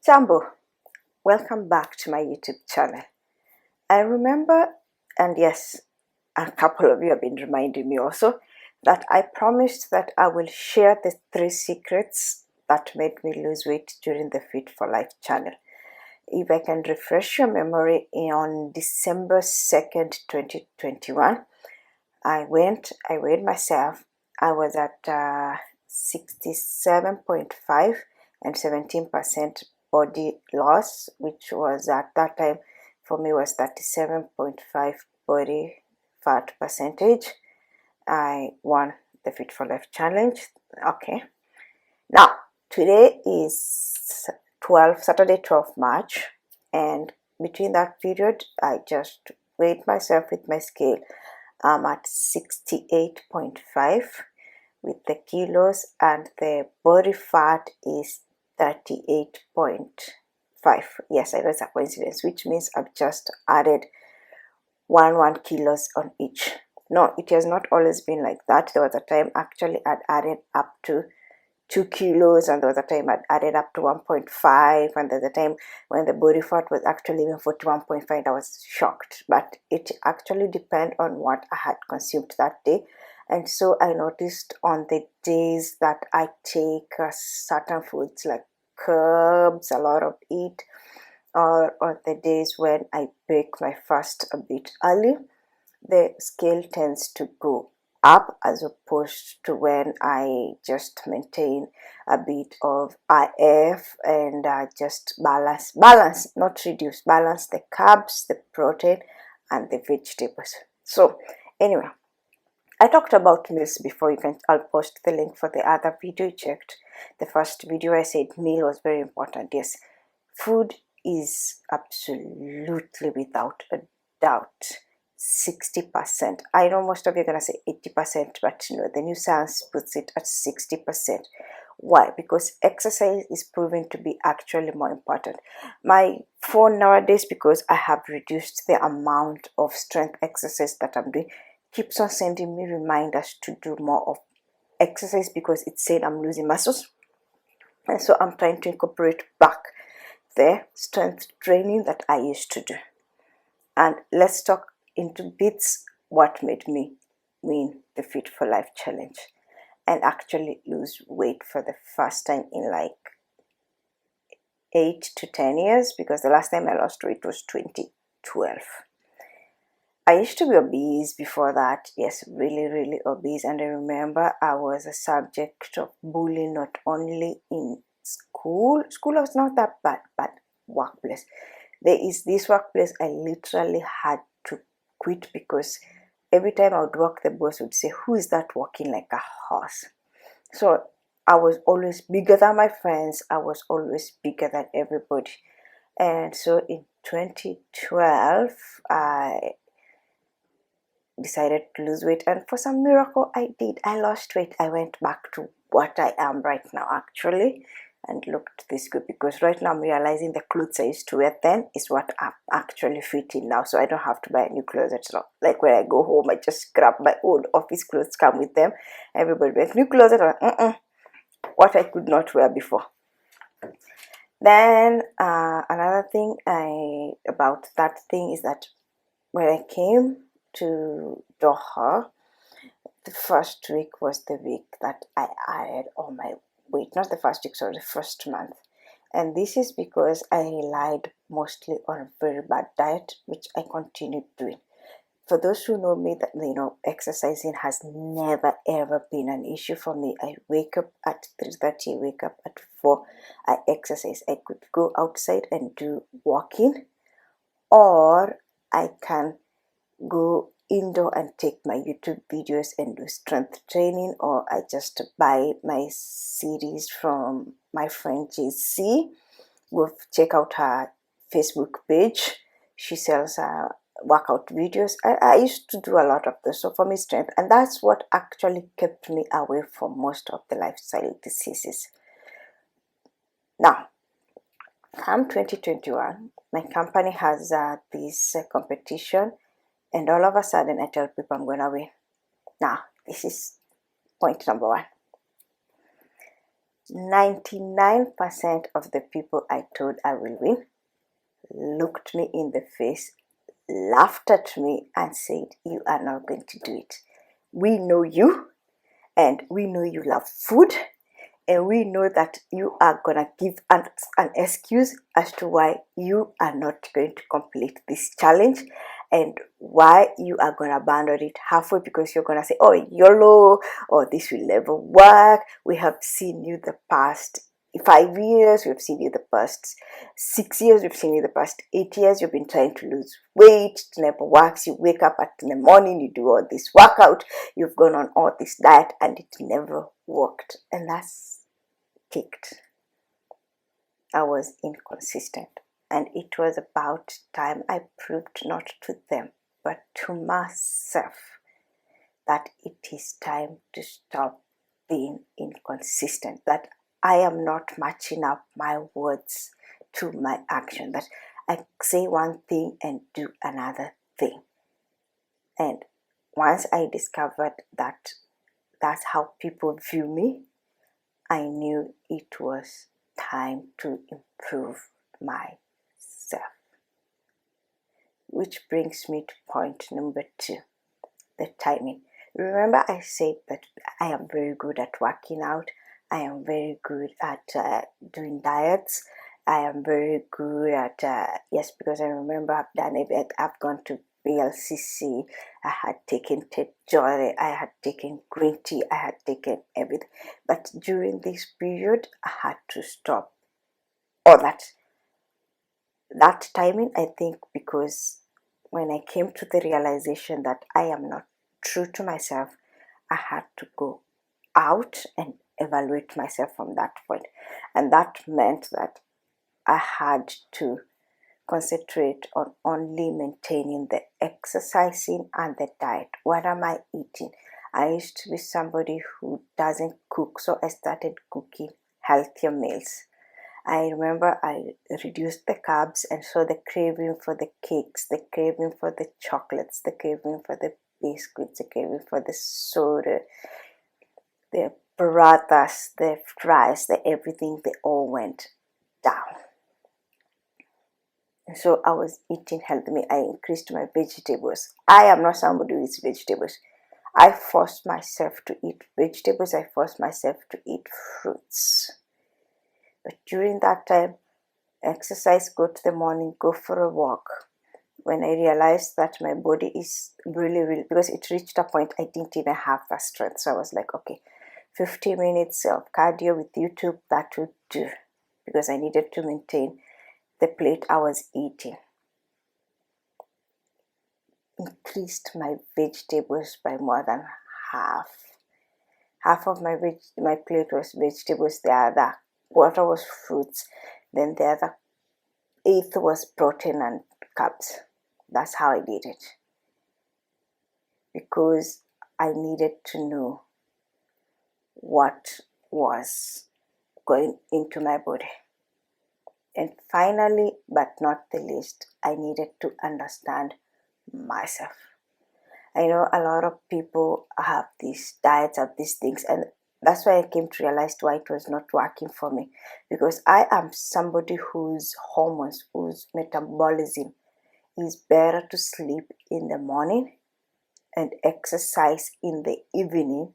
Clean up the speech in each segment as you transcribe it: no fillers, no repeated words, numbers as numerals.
Jambo, welcome back to my YouTube channel. I remember, and yes, a couple of you have been reminding me also, that I promised that I will share the 3 secrets that made me lose weight during the Fit for Life channel. If I can refresh your memory, on December 2nd, 2021, I weighed myself. I was at 67.5 and 17% body loss, which was at that time for me was 37.5 body fat percentage. I won the Fit for Life challenge. Okay. Now, today is Saturday 12 March, and between that period, I just weighed myself with my scale. I'm at 68.5 with the kilos, and the body fat is 38.5. Yes, I know it's a coincidence, which means I've just added 1 kilos on each. No, it has not always been like that. There was a time actually I'd added up to 2 kilos, and there was a time I'd added up to 1.5, and there's a time when the body fat was actually even 41.5. I was shocked, but it actually depends on what I had consumed that day. And so I noticed on the days that I take certain foods like carbs, a lot of it, or on the days when I break my fast a bit early, the scale tends to go up, as opposed to when I just maintain a bit of IF and just balance, not reduce, balance the carbs, the protein, and the vegetables. So anyway, I talked about meals before. I'll post the link for the other video you checked. The first video I said meal was very important. Yes, food is absolutely without a doubt 60%. I know most of you are going to say 80%, but the new science puts it at 60%. Why? Because exercise is proven to be actually more important. My phone nowadays, because I have reduced the amount of strength exercise that I'm doing, keeps on sending me reminders to do more of exercise, because it's saying I'm losing muscles. And so I'm trying to incorporate back the strength training that I used to do. And let's talk into bits what made me win the Fit for Life challenge and actually lose weight for the first time in like 8 to 10 years, because the last time I lost weight was 2012. I used to be obese before that. Yes, really obese. And I remember I was a subject of bullying, not only in school. School was not that bad, but workplace. There is this workplace I literally had to quit, because every time I would walk, the boss would say, "Who is that walking like a horse?" So I was always bigger than my friends. I was always bigger than everybody. And so in 2012, I decided to lose weight, and for some miracle I did. I lost weight. I went back to what I am right now actually, and looked this good, because right now I'm realizing the clothes I used to wear then is what I'm actually fitting now. So I don't have to buy new clothes at all. Like when I go home, I just grab my old office clothes, come with them. Everybody wears new clothes at all. What I could not wear before. Then another thing about that thing is that when I came to Doha, the first week was the week that I added all my weight. Not the first week, sorry, the first month. And this is because I relied mostly on a very bad diet, which I continued doing. For those who know me, that exercising has never ever been an issue for me. I wake up at 3:30, I wake up at 4, I exercise. I could go outside and do walking, or I can go indoor and take my YouTube videos and do strength training, or I just buy my series from my friend JC. Go check out her Facebook page. She sells workout videos. I used to do a lot of this. So for me, strength, and that's what actually kept me away from most of the lifestyle diseases. Now, come 2021, my company has this competition, and all of a sudden I tell people I'm going to win. Now, this is point number 1. 99% of the people I told I will win looked me in the face, laughed at me, and said, "You are not going to do it. We know you, and we know you love food, and we know that you are gonna give an excuse as to why you are not going to complete this challenge and why you are gonna abandon it halfway, because you're gonna say, oh, YOLO, or this will never work. We have seen you the past 5 years, we've seen you the past 6 years, we've seen you the past 8 years. You've been trying to lose weight, it never works. You wake up in the morning, you do all this workout, you've gone on all this diet, and it never worked." And that's ticked. I was inconsistent, and it was about time I proved not to them but to myself that it is time to stop being inconsistent, that I am not matching up my words to my action, that I say one thing and do another thing. And once I discovered that that's how people view me, I knew it was time to improve myself. Which brings me to point number 2, the timing. Remember, I said that I am very good at working out, I am very good at doing diets, I am very good at, yes, because I remember I've done it, I've gone to BLCC, I had taken Joy, I had taken green tea, I had taken everything. But during this period, I had to stop all that timing, I think, because when I came to the realization that I am not true to myself, I had to go out and evaluate myself from that point. And that meant that I had to concentrate on only maintaining the exercising and the diet. What am I eating? I used to be somebody who doesn't cook, so I started cooking healthier meals. I remember I reduced the carbs, and so the craving for the cakes, the craving for the chocolates, the craving for the biscuits, the craving for the soda, the parathas, the fries, the everything, they all went down. And so I was eating healthy. I increased my vegetables. I am not somebody who eats vegetables. I forced myself to eat vegetables. I forced myself to eat fruits. But during that time, exercise, go to the morning, go for a walk. When I realized that my body is really, because it reached a point I didn't even have the strength. So I was like, okay, 50 minutes of cardio with YouTube, that would do. Because I needed to maintain the plate I was eating. Increased my vegetables by more than half. Half of my plate was vegetables, the other quarter was fruits, then the other eighth was protein and carbs. That's how I did it, because I needed to know what was going into my body. And finally, but not the least, I needed to understand myself. I know a lot of people have these diets, have these things, and that's why I came to realize why it was not working for me. Because I am somebody whose hormones, whose metabolism is better to sleep in the morning and exercise in the evening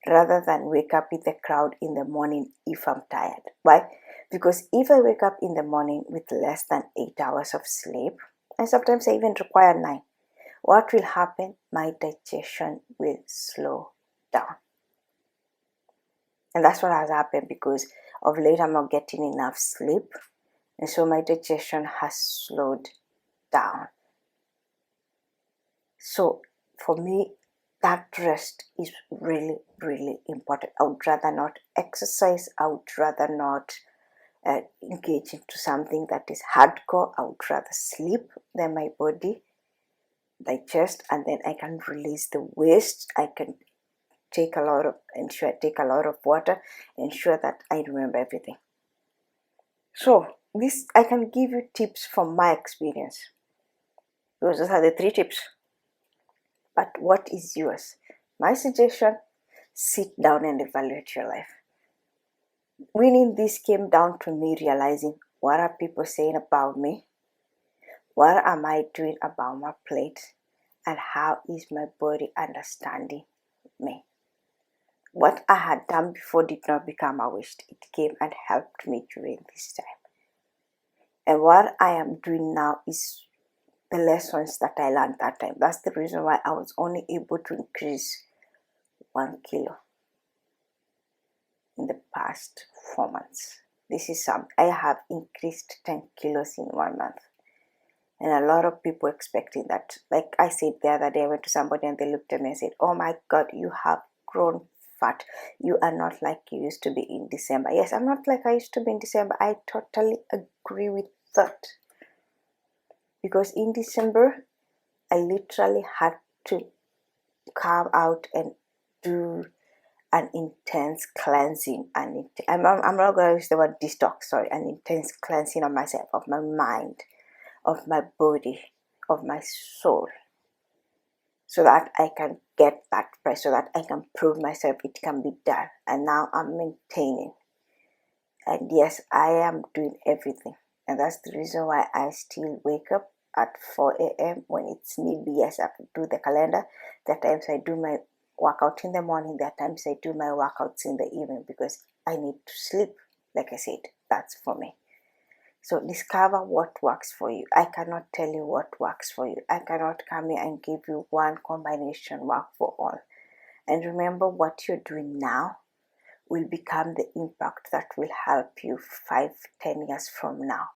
rather than wake up with a crowd in the morning if I'm tired. Why? Because if I wake up in the morning with less than 8 hours of sleep, and sometimes I even require 9, what will happen? My digestion will slow down. And that's what has happened, because of late I'm not getting enough sleep, and so my digestion has slowed down. So for me, that rest is really, really important. I would rather not exercise. I would rather not engage into something that is hardcore. I would rather sleep than my body digest, and then I can release the waste. I can take a lot of water, ensure that I remember everything. So this, I can give you tips from my experience, because those are the 3 tips. But what is yours? My suggestion: sit down and evaluate your life. Winning this came down to me realizing, what are people saying about me? What am I doing about my plate? And how is my body understanding me? What I had done before did not become a waste. It came and helped me during this time. And what I am doing now is the lessons that I learned that time. That's the reason why I was only able to increase 1 kilo in the past 4 months. This is some. I have increased 10 kilos in 1 month. And a lot of people expecting that. Like I said the other day, I went to somebody and they looked at me and said, oh my God, you have grown fat. You are not like you used to be in December. Yes, I'm not like I used to be in December. I totally agree with that. Because in December, I literally had to come out and do an intense cleansing. And I'm not going to use the word detox, sorry, an intense cleansing of myself, of my mind, of my body, of my soul, so that I can get back press, so that I can prove myself it can be done. And now I'm maintaining. And yes, I am doing everything. And that's the reason why I still wake up at 4 a.m. when it's need be. Yes, I do the calendar. There are times I do my workout in the morning. There are times I do my workouts in the evening because I need to sleep. Like I said, that's for me. So discover what works for you. I cannot tell you what works for you. I cannot come here and give you one combination work for all. And remember, what you're doing now will become the impact that will help you 5-10 years from now.